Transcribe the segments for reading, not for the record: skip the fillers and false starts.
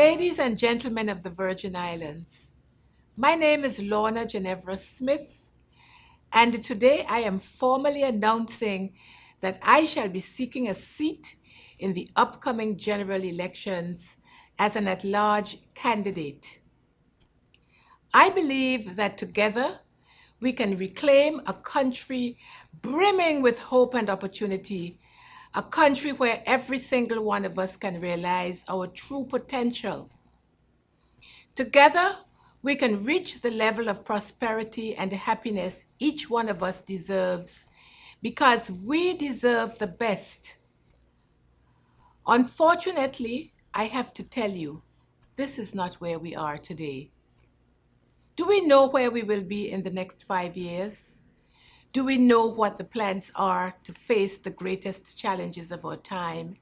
Ladies and gentlemen of the Virgin Islands, my name is Lorna Smith, and today I am formally announcing that I shall be seeking a seat in the upcoming general elections as an at-large candidate. I believe that together we can reclaim a country brimming with hope and opportunity, a country where every single one of us can realize our true potential. Together, we can reach the level of prosperity and happiness each one of us deserves, because we deserve the best. Unfortunately, I have to tell you, this is not where we are today. Do we know where we will be in the next 5 years? Do we know what the plans are to face the greatest challenges of our time?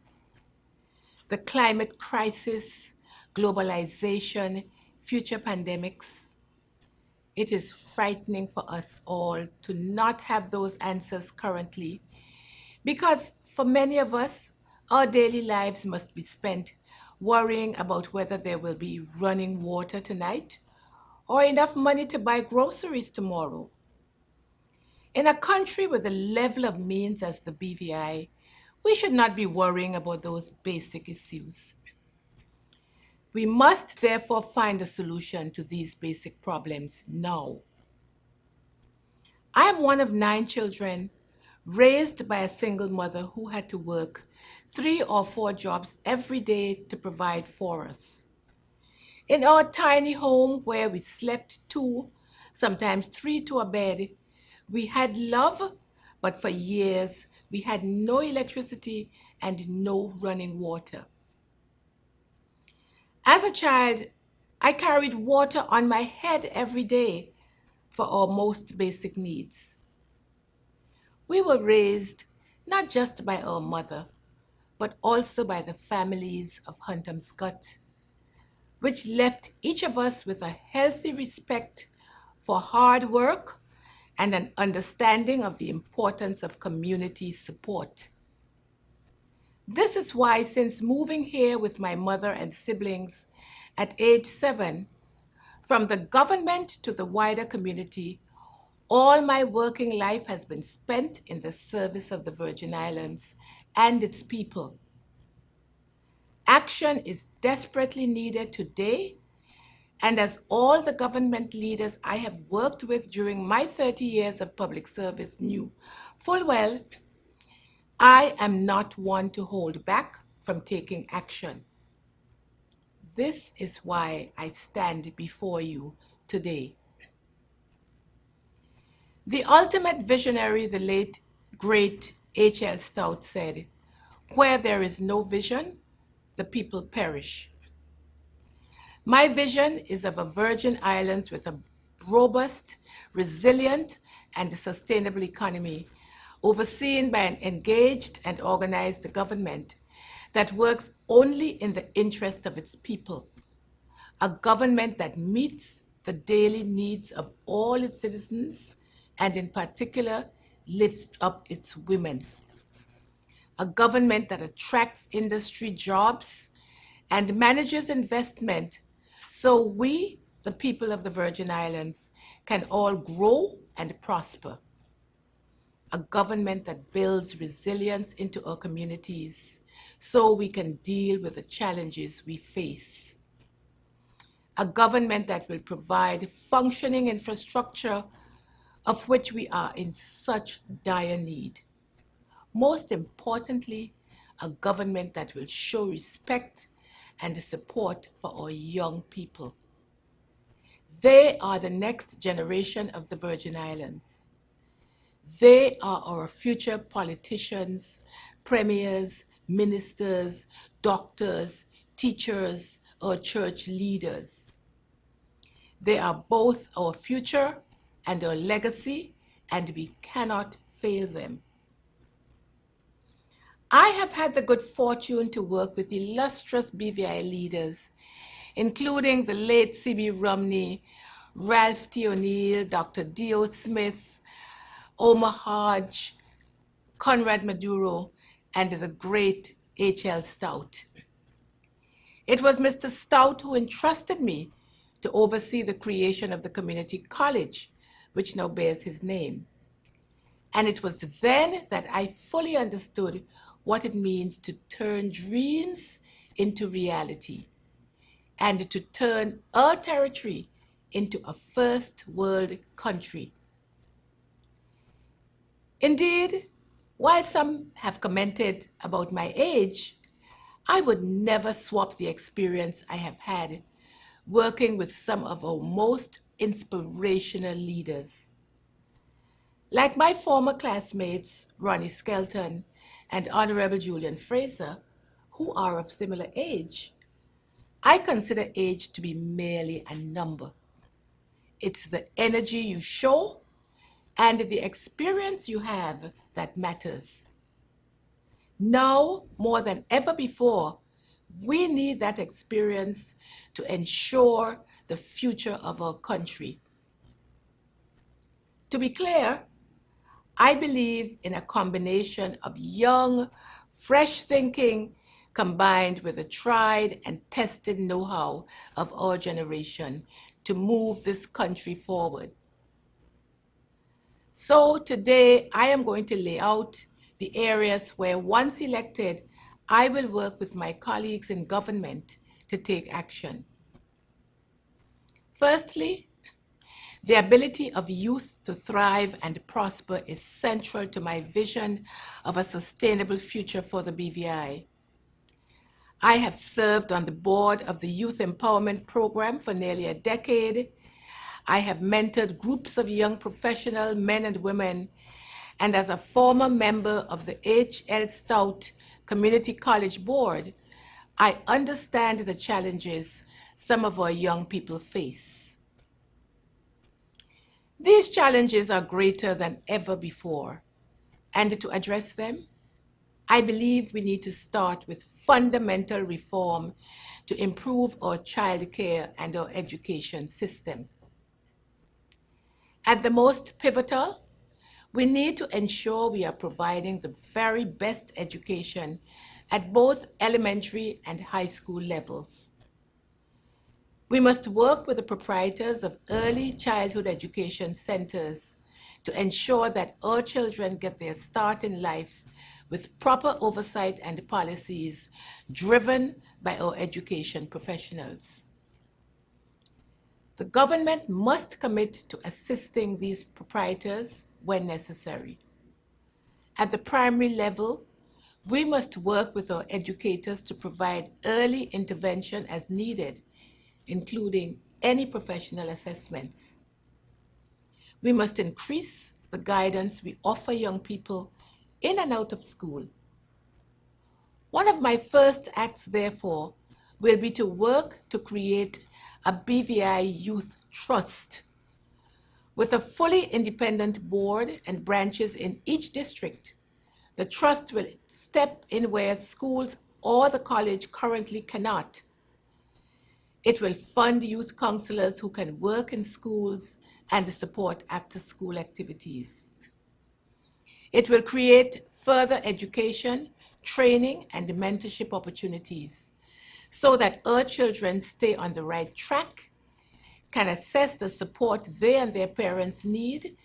The climate crisis, globalization, future pandemics. It is frightening for us all to not have those answers currently, because for many of us, our daily lives must be spent worrying about whether there will be running water tonight or enough money to buy groceries tomorrow. In a country with the level of means as the BVI, we should not be worrying about those basic issues. We must therefore find a solution to these basic problems now. I am one of 9 children raised by a single mother who had to work 3 or 4 jobs every day to provide for us. In our tiny home where we slept 2, sometimes 3 to a bed, we had love, but for years we had no electricity and no running water. As a child, I carried water on my head every day for our most basic needs. We were raised not just by our mother, but also by the families of Huntamscott, which left each of us with a healthy respect for hard work and an understanding of the importance of community support. This is why, since moving here with my mother and siblings at age 7, from the government to the wider community, all my working life has been spent in the service of the Virgin Islands and its people. Action is desperately needed today, and as all the government leaders I have worked with during my 30 years of public service knew full well, I am not one to hold back from taking action. This is why I stand before you today. The ultimate visionary, the late, great H.L. Stout said, "Where there is no vision, the people perish." My vision is of a Virgin Islands with a robust, resilient, and sustainable economy, overseen by an engaged and organized government that works only in the interest of its people, a government that meets the daily needs of all its citizens and in particular lifts up its women, a government that attracts industry jobs and manages investment so we, the people of the Virgin Islands, can all grow and prosper. A government that builds resilience into our communities so we can deal with the challenges we face. A government that will provide functioning infrastructure of which we are in such dire need. Most importantly, a government that will show respect and support for our young people. They are the next generation of the Virgin Islands. They are our future politicians, premiers, ministers, doctors, teachers, or church leaders. They are both our future and our legacy, and we cannot fail them. I have had the good fortune to work with illustrious BVI leaders, including the late C.B. Romney, Ralph T. O'Neill, Dr. D.O. Smith, Omar Hodge, Conrad Maduro, and the great H.L. Stout. It was Mr. Stout who entrusted me to oversee the creation of the community college, which now bears his name. And it was then that I fully understood what it means to turn dreams into reality and to turn our territory into a first world country. Indeed, while some have commented about my age, I would never swap the experience I have had working with some of our most inspirational leaders. Like my former classmates, Ronnie Skelton and Honorable Julian Fraser, who are of similar age, I consider age to be merely a number. It's the energy you show and the experience you have that matters. Now, more than ever before, we need that experience to ensure the future of our country. To be clear, I believe in a combination of young, fresh thinking combined with the tried and tested know-how of our generation to move this country forward. So today I am going to lay out the areas where, once elected, I will work with my colleagues in government to take action. Firstly, the ability of youth to thrive and prosper is central to my vision of a sustainable future for the BVI. I have served on the board of the Youth Empowerment Program for nearly a decade. I have mentored groups of young professional men and women, and as a former member of the H.L. Stout Community College Board, I understand the challenges some of our young people face. These challenges are greater than ever before, and to address them, I believe we need to start with fundamental reform to improve our childcare and our education system. At the most pivotal, we need to ensure we are providing the very best education at both elementary and high school levels. We must work with the proprietors of early childhood education centers to ensure that our children get their start in life with proper oversight and policies driven by our education professionals. The government must commit to assisting these proprietors when necessary. At the primary level, we must work with our educators to provide early intervention as needed, including any professional assessments. We must increase the guidance we offer young people in and out of school. One of my first acts, therefore, will be to work to create a BVI Youth Trust with a fully independent board and branches in each district. The trust will step in where schools or the college currently cannot. It will fund youth counselors who can work in schools and support after-school activities. It will create further education, training, and mentorship opportunities so that our children stay on the right track, can assess the support they and their parents need,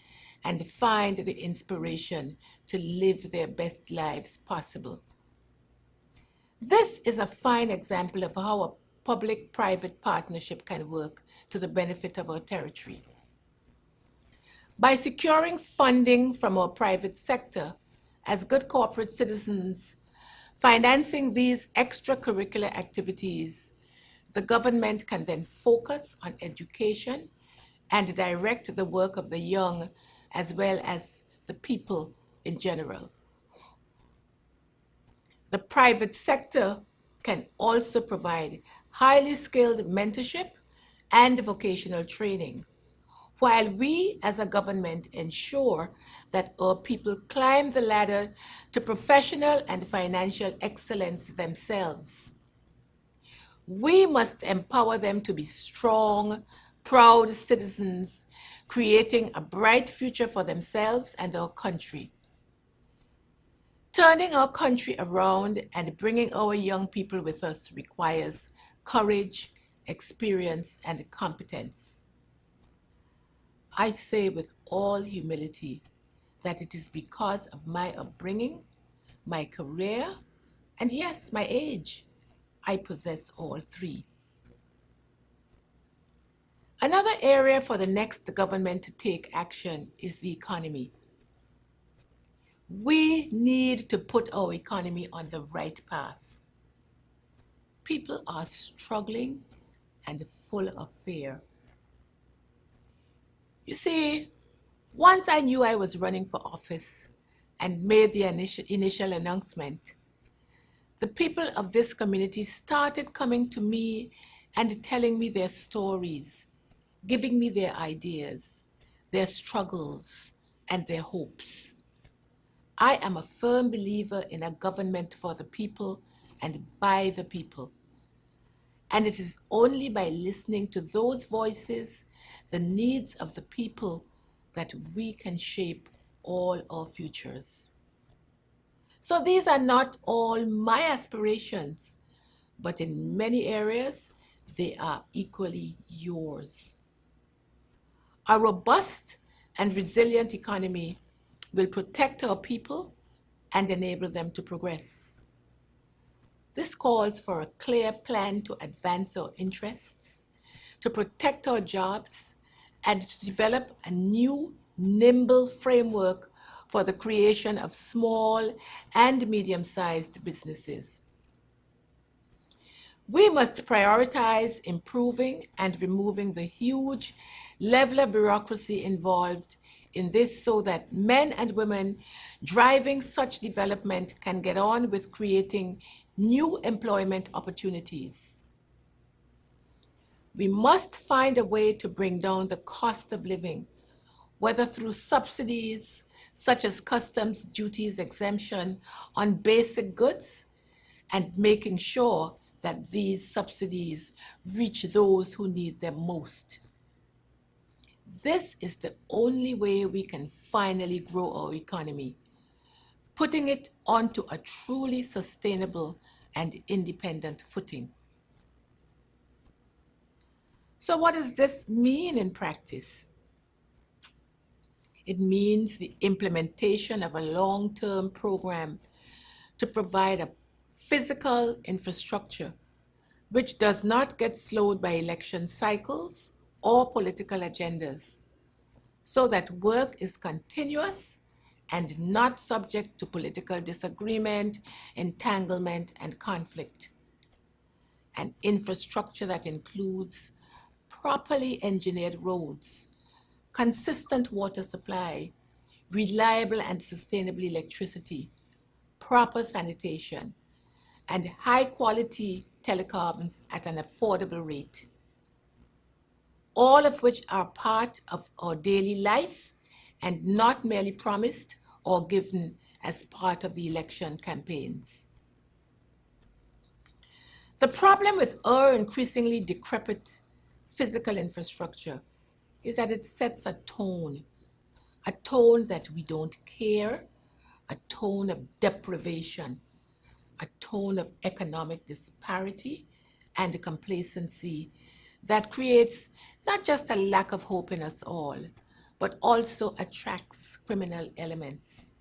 and find the inspiration to live their best lives possible. This is a fine example of how a public-private partnership can work to the benefit of our territory. By securing funding from our private sector, as good corporate citizens, financing these extracurricular activities, the government can then focus on education and direct the work of the young as well as the people in general. The private sector can also provide highly skilled mentorship and vocational training, while we as a government ensure that our people climb the ladder to professional and financial excellence themselves. We must empower them to be strong, proud citizens, creating a bright future for themselves and our country. Turning our country around and bringing our young people with us requires courage, experience, and competence. I say with all humility that it is because of my upbringing, my career, and yes, my age. I possess all three. Another area for the next government to take action is the economy. We need to put our economy on the right path. People are struggling and full of fear. You see, once I knew I was running for office and made the initial announcement, the people of this community started coming to me and telling me their stories, giving me their ideas, their struggles, and their hopes. I am a firm believer in a government for the people and by the people. And it is only by listening to those voices, the needs of the people, that we can shape all our futures. So these are not all my aspirations, but in many areas, they are equally yours. A robust and resilient economy will protect our people and enable them to progress. This calls for a clear plan to advance our interests, to protect our jobs, and to develop a new, nimble framework for the creation of small and medium-sized businesses. We must prioritize improving and removing the huge level of bureaucracy involved in this so that men and women driving such development can get on with creating new employment opportunities. We must find a way to bring down the cost of living, whether through subsidies such as customs duties exemption on basic goods, and making sure that these subsidies reach those who need them most. This is the only way we can finally grow our economy, putting it onto a truly sustainable and independent footing. So what does this mean in practice? It means the implementation of a long-term program to provide a physical infrastructure which does not get slowed by election cycles or political agendas, so that work is continuous and not subject to political disagreement, entanglement, and conflict. An infrastructure that includes properly engineered roads, consistent water supply, reliable and sustainable electricity, proper sanitation, and high-quality telecoms at an affordable rate, all of which are part of our daily life and not merely promised or given as part of the election campaigns. The problem with our increasingly decrepit physical infrastructure is that it sets a tone that we don't care, a tone of deprivation, a tone of economic disparity and complacency that creates not just a lack of hope in us all, but also attracts criminal elements.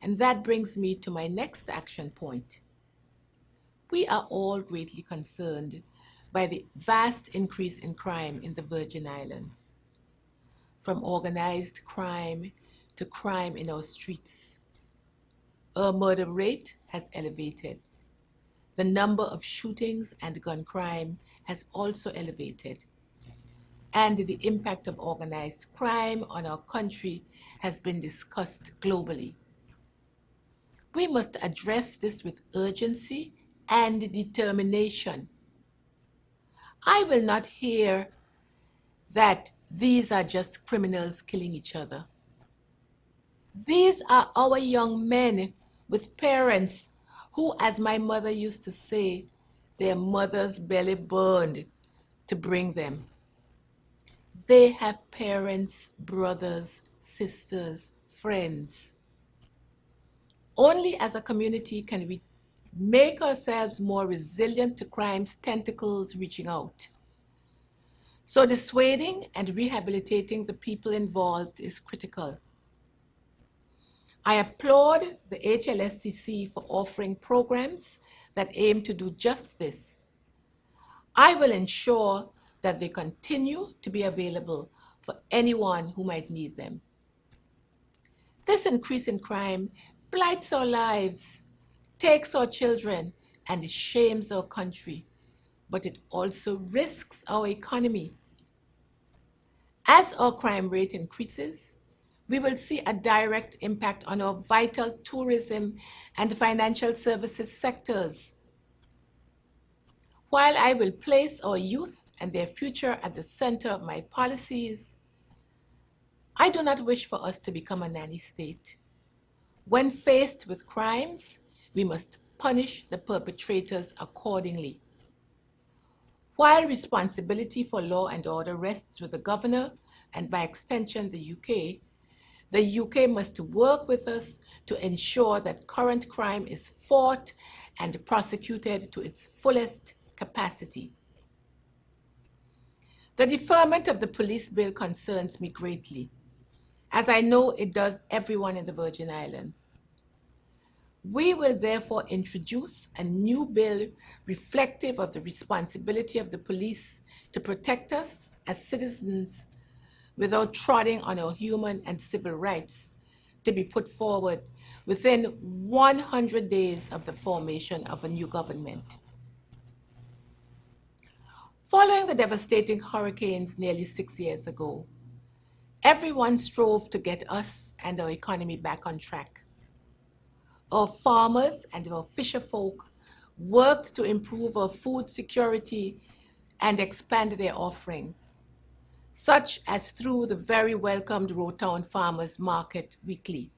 And that brings me to my next action point. We are all greatly concerned by the vast increase in crime in the Virgin Islands, from organized crime to crime in our streets. Our murder rate has elevated. The number of shootings and gun crime has also elevated. And the impact of organized crime on our country has been discussed globally. We must address this with urgency and determination. I will not hear that these are just criminals killing each other. These are our young men with parents who, as my mother used to say, their mother's belly burned to bring them. They have parents, brothers, sisters, friends. Only as a community can we make ourselves more resilient to crime's tentacles reaching out. So dissuading and rehabilitating the people involved is critical. I applaud the HLSCC for offering programs that aim to do just this. I will ensure that they continue to be available for anyone who might need them. This increase in crime blights our lives, takes our children, and shames our country, but it also risks our economy. As our crime rate increases, we will see a direct impact on our vital tourism and financial services sectors. While I will place our youth and their future at the center of my policies, I do not wish for us to become a nanny state. When faced with crimes, we must punish the perpetrators accordingly. While responsibility for law and order rests with the governor and by extension the UK must work with us to ensure that current crime is fought and prosecuted to its fullest capacity. The deferment of the police bill concerns me greatly, as I know it does everyone in the Virgin Islands. We will therefore introduce a new bill reflective of the responsibility of the police to protect us as citizens without treading on our human and civil rights, to be put forward within 100 days of the formation of a new government. Following the devastating hurricanes nearly 6 years ago, everyone strove to get us and our economy back on track. Our farmers and our fisherfolk worked to improve our food security and expand their offering, such as through the very welcomed Rotown Farmers Market weekly.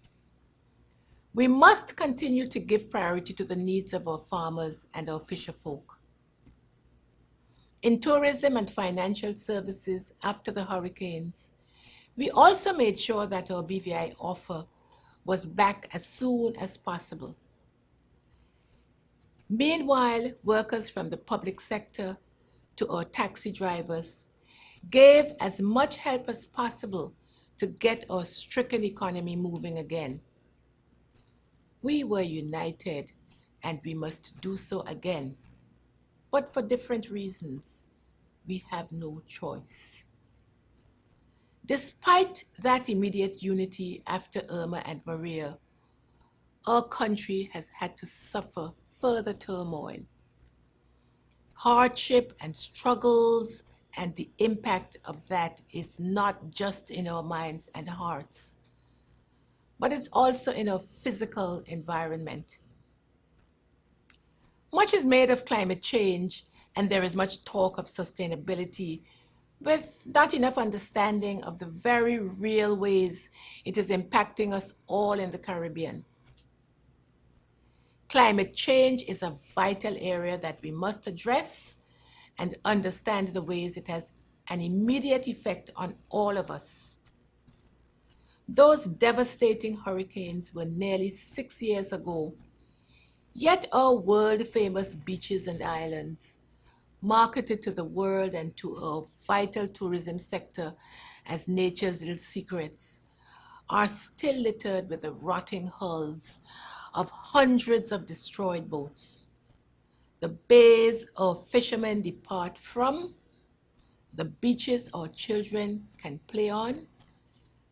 We must continue to give priority to the needs of our farmers and our fisherfolk. In tourism and financial services after the hurricanes, we also made sure that our BVI offer was back as soon as possible. Meanwhile, workers from the public sector to our taxi drivers gave as much help as possible to get our stricken economy moving again. We were united, and we must do so again. But for different reasons, we have no choice. Despite that immediate unity after Irma and Maria, our country has had to suffer further turmoil. Hardship and struggles and the impact of that is not just in our minds and hearts, but it's also in our physical environment. Much is made of climate change, and there is much talk of sustainability, with not enough understanding of the very real ways it is impacting us all in the Caribbean. Climate change is a vital area that we must address and understand the ways it has an immediate effect on all of us. Those devastating hurricanes were nearly 6 years ago, yet our world-famous beaches and islands, marketed to the world and to our vital tourism sector as nature's little secrets, are still littered with the rotting hulls of hundreds of destroyed boats. The bays our fishermen depart from, the beaches our children can play on,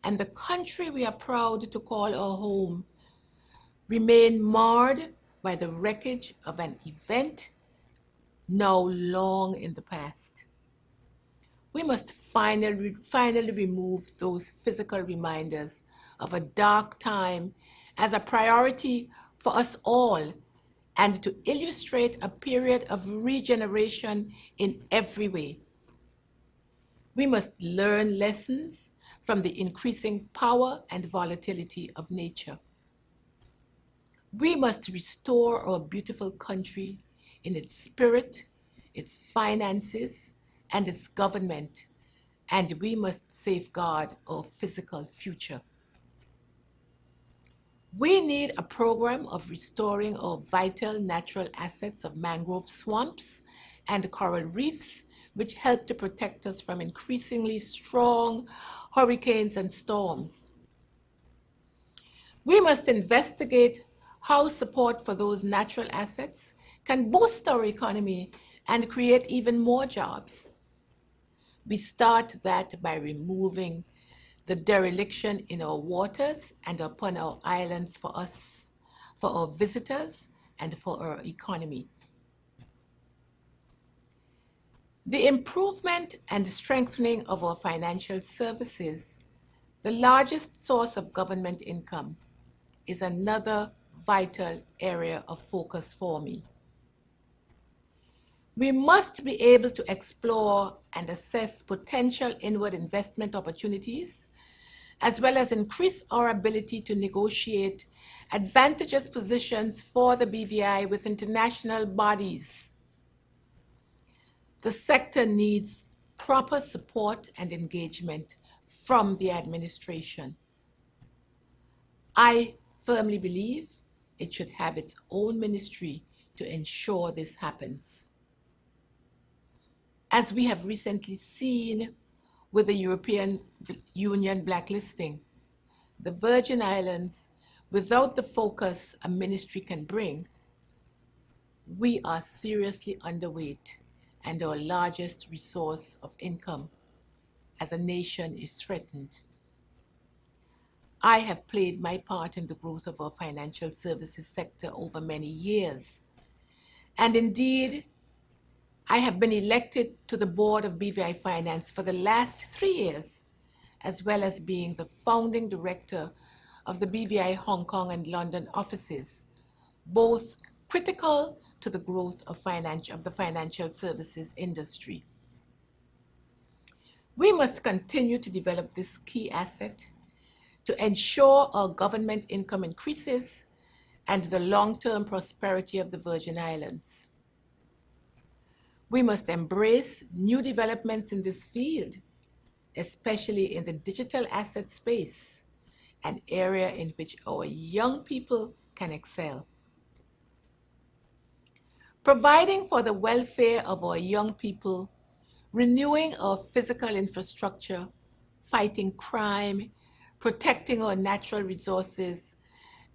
and the country we are proud to call our home remain marred by the wreckage of an event now long in the past. We must finally remove those physical reminders of a dark time as a priority for us all, and to illustrate a period of regeneration in every way. We must learn lessons from the increasing power and volatility of nature. We must restore our beautiful country in its spirit, its finances, and its government, and we must safeguard our physical future. We need a program of restoring our vital natural assets of mangrove swamps and coral reefs, which help to protect us from increasingly strong hurricanes and storms. We must investigate how support for those natural assets can boost our economy and create even more jobs. We start that by removing the dereliction in our waters and upon our islands for us, for our visitors, and for our economy. The improvement and strengthening of our financial services, the largest source of government income, is another vital area of focus for me. We must be able to explore and assess potential inward investment opportunities, as well as increase our ability to negotiate advantageous positions for the BVI with international bodies. The sector needs proper support and engagement from the administration. I firmly believe it should have its own ministry to ensure this happens. As we have recently seen with the European Union blacklisting, the Virgin Islands, without the focus a ministry can bring, we are seriously underweight and our largest resource of income as a nation is threatened. I have played my part in the growth of our financial services sector over many years. And indeed, I have been elected to the board of BVI Finance for the last 3 years, as well as being the founding director of the BVI Hong Kong and London offices, both critical to the growth of the financial services industry. We must continue to develop this key asset to ensure our government income increases and the long-term prosperity of the Virgin Islands. We must embrace new developments in this field, especially in the digital asset space, an area in which our young people can excel. Providing for the welfare of our young people, renewing our physical infrastructure, fighting crime, protecting our natural resources,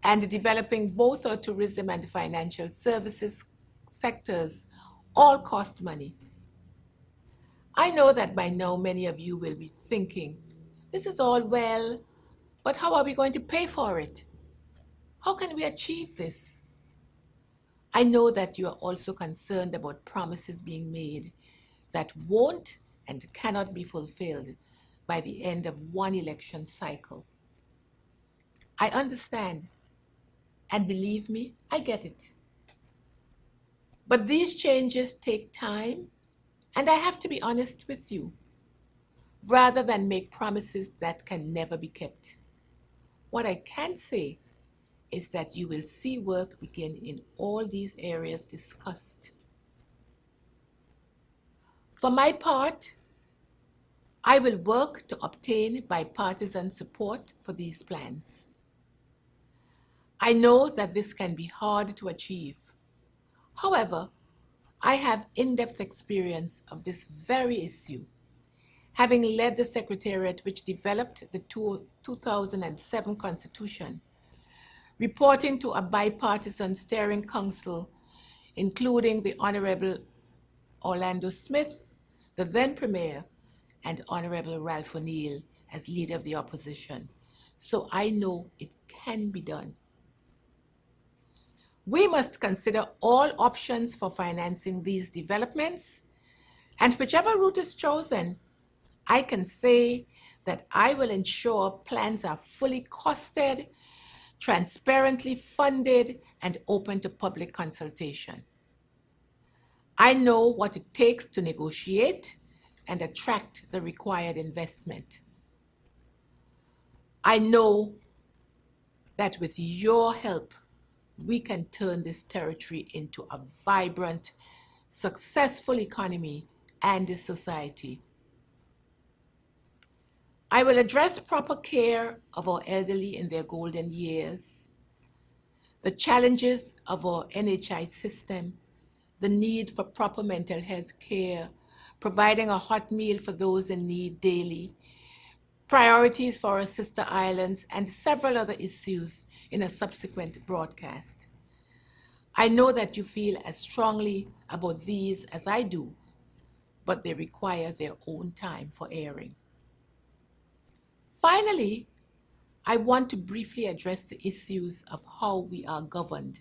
and developing both our tourism and financial services sectors all cost money. I know that by now many of you will be thinking, this is all well, but how are we going to pay for it? How can we achieve this? I know that you are also concerned about promises being made that won't and cannot be fulfilled by the end of one election cycle. I understand, and believe me, I get it. But these changes take time, and I have to be honest with you, rather than make promises that can never be kept. What I can say is that you will see work begin in all these areas discussed. For my part, I will work to obtain bipartisan support for these plans. I know that this can be hard to achieve. However, I have in-depth experience of this very issue, having led the secretariat which developed the 2007 Constitution, reporting to a bipartisan steering council, including the Honorable Orlando Smith, the then Premier, and Honorable Ralph O'Neill as leader of the opposition. So I know it can be done. We must consider all options for financing these developments, and whichever route is chosen, I can say that I will ensure plans are fully costed, transparently funded, and open to public consultation. I know what it takes to negotiate and attract the required investment. I know that with your help, we can turn this territory into a vibrant, successful economy and a society. I will address proper care of our elderly in their golden years. the challenges of our NHI system, the need for proper mental health care, providing a hot meal for those in need daily, priorities for our sister islands, and several other issues in a subsequent broadcast. I know that you feel as strongly about these as I do, but they require their own time for airing. Finally, I want to briefly address the issues of how we are governed.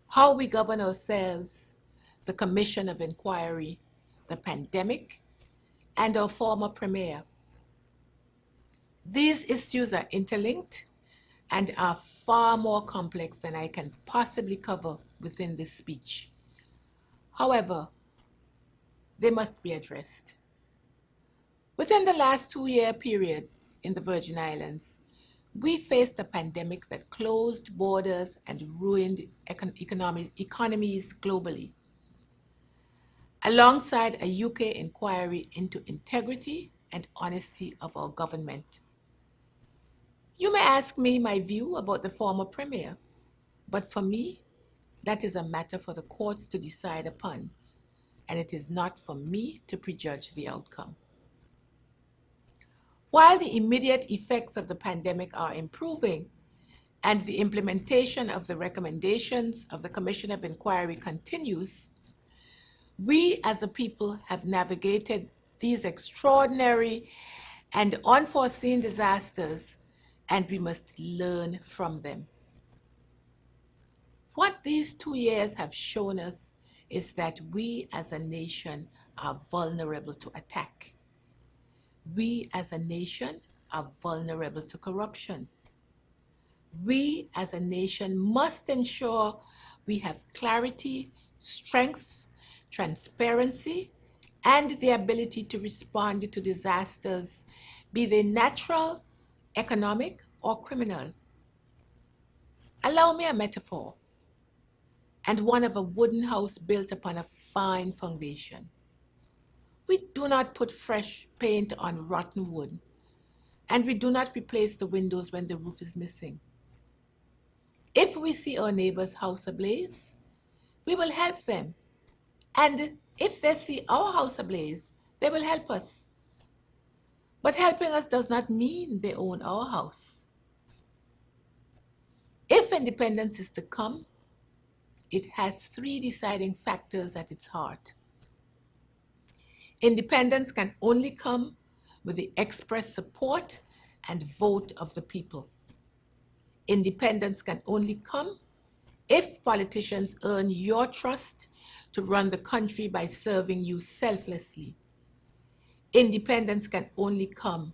How we govern ourselves, the Commission of Inquiry, the pandemic, and our former premier. These issues are interlinked and are far more complex than I can possibly cover within this speech. However, they must be addressed. Within the last 2-year period in the Virgin Islands, we faced a pandemic that closed borders and ruined economies globally. Alongside a UK inquiry into integrity and honesty of our government. You may ask me my view about the former premier, but for me, that is a matter for the courts to decide upon, and it is not for me to prejudge the outcome. While the immediate effects of the pandemic are improving and the implementation of the recommendations of the Commission of Inquiry continues, we as a people have navigated these extraordinary and unforeseen disasters, and we must learn from them. What these 2 years have shown us is that we as a nation are vulnerable to attack. We as a nation are vulnerable to corruption. We as a nation must ensure we have clarity, strength, transparency, and the ability to respond to disasters, be they natural, economic, or criminal. Allow me a metaphor, and one of a wooden house built upon a fine foundation. We do not put fresh paint on rotten wood, and we do not replace the windows when the roof is missing. If we see our neighbor's house ablaze, we will help them. And if they see our house ablaze, they will help us. But helping us does not mean they own our house. If independence is to come, it has 3 deciding factors at its heart. Independence can only come with the express support and vote of the people. Independence can only come if politicians earn your trust to run the country by serving you selflessly. Independence can only come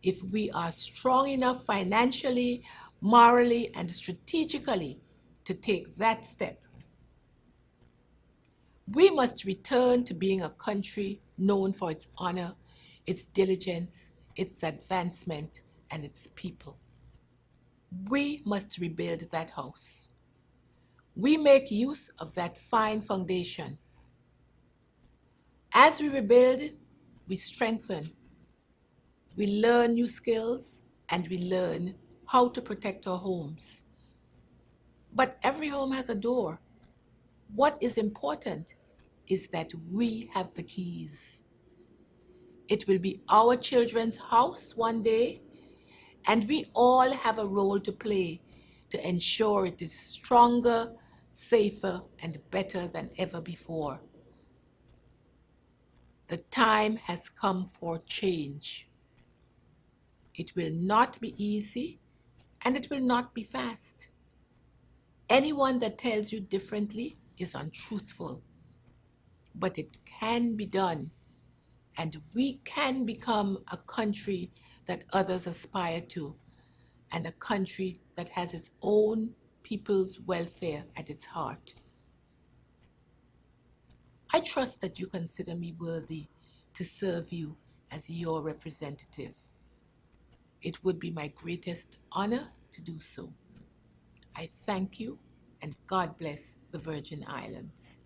if we are strong enough financially, morally, and strategically to take that step. We must return to being a country known for its honor, its diligence, its advancement, and its people. We must rebuild that house. We make use of that fine foundation. As we rebuild, we strengthen. We learn new skills, and we learn how to protect our homes. But every home has a door. What is important is that we have the keys. It will be our children's house one day, and we all have a role to play to ensure it is stronger, safer, and better than ever before. The time has come for change. It will not be easy, and it will not be fast. Anyone that tells you differently is untruthful. But it can be done, and we can become a country that others aspire to, and a country that has its own people's welfare at its heart. I trust that you consider me worthy to serve you as your representative. It would be my greatest honor to do so. I thank you, and God bless the Virgin Islands.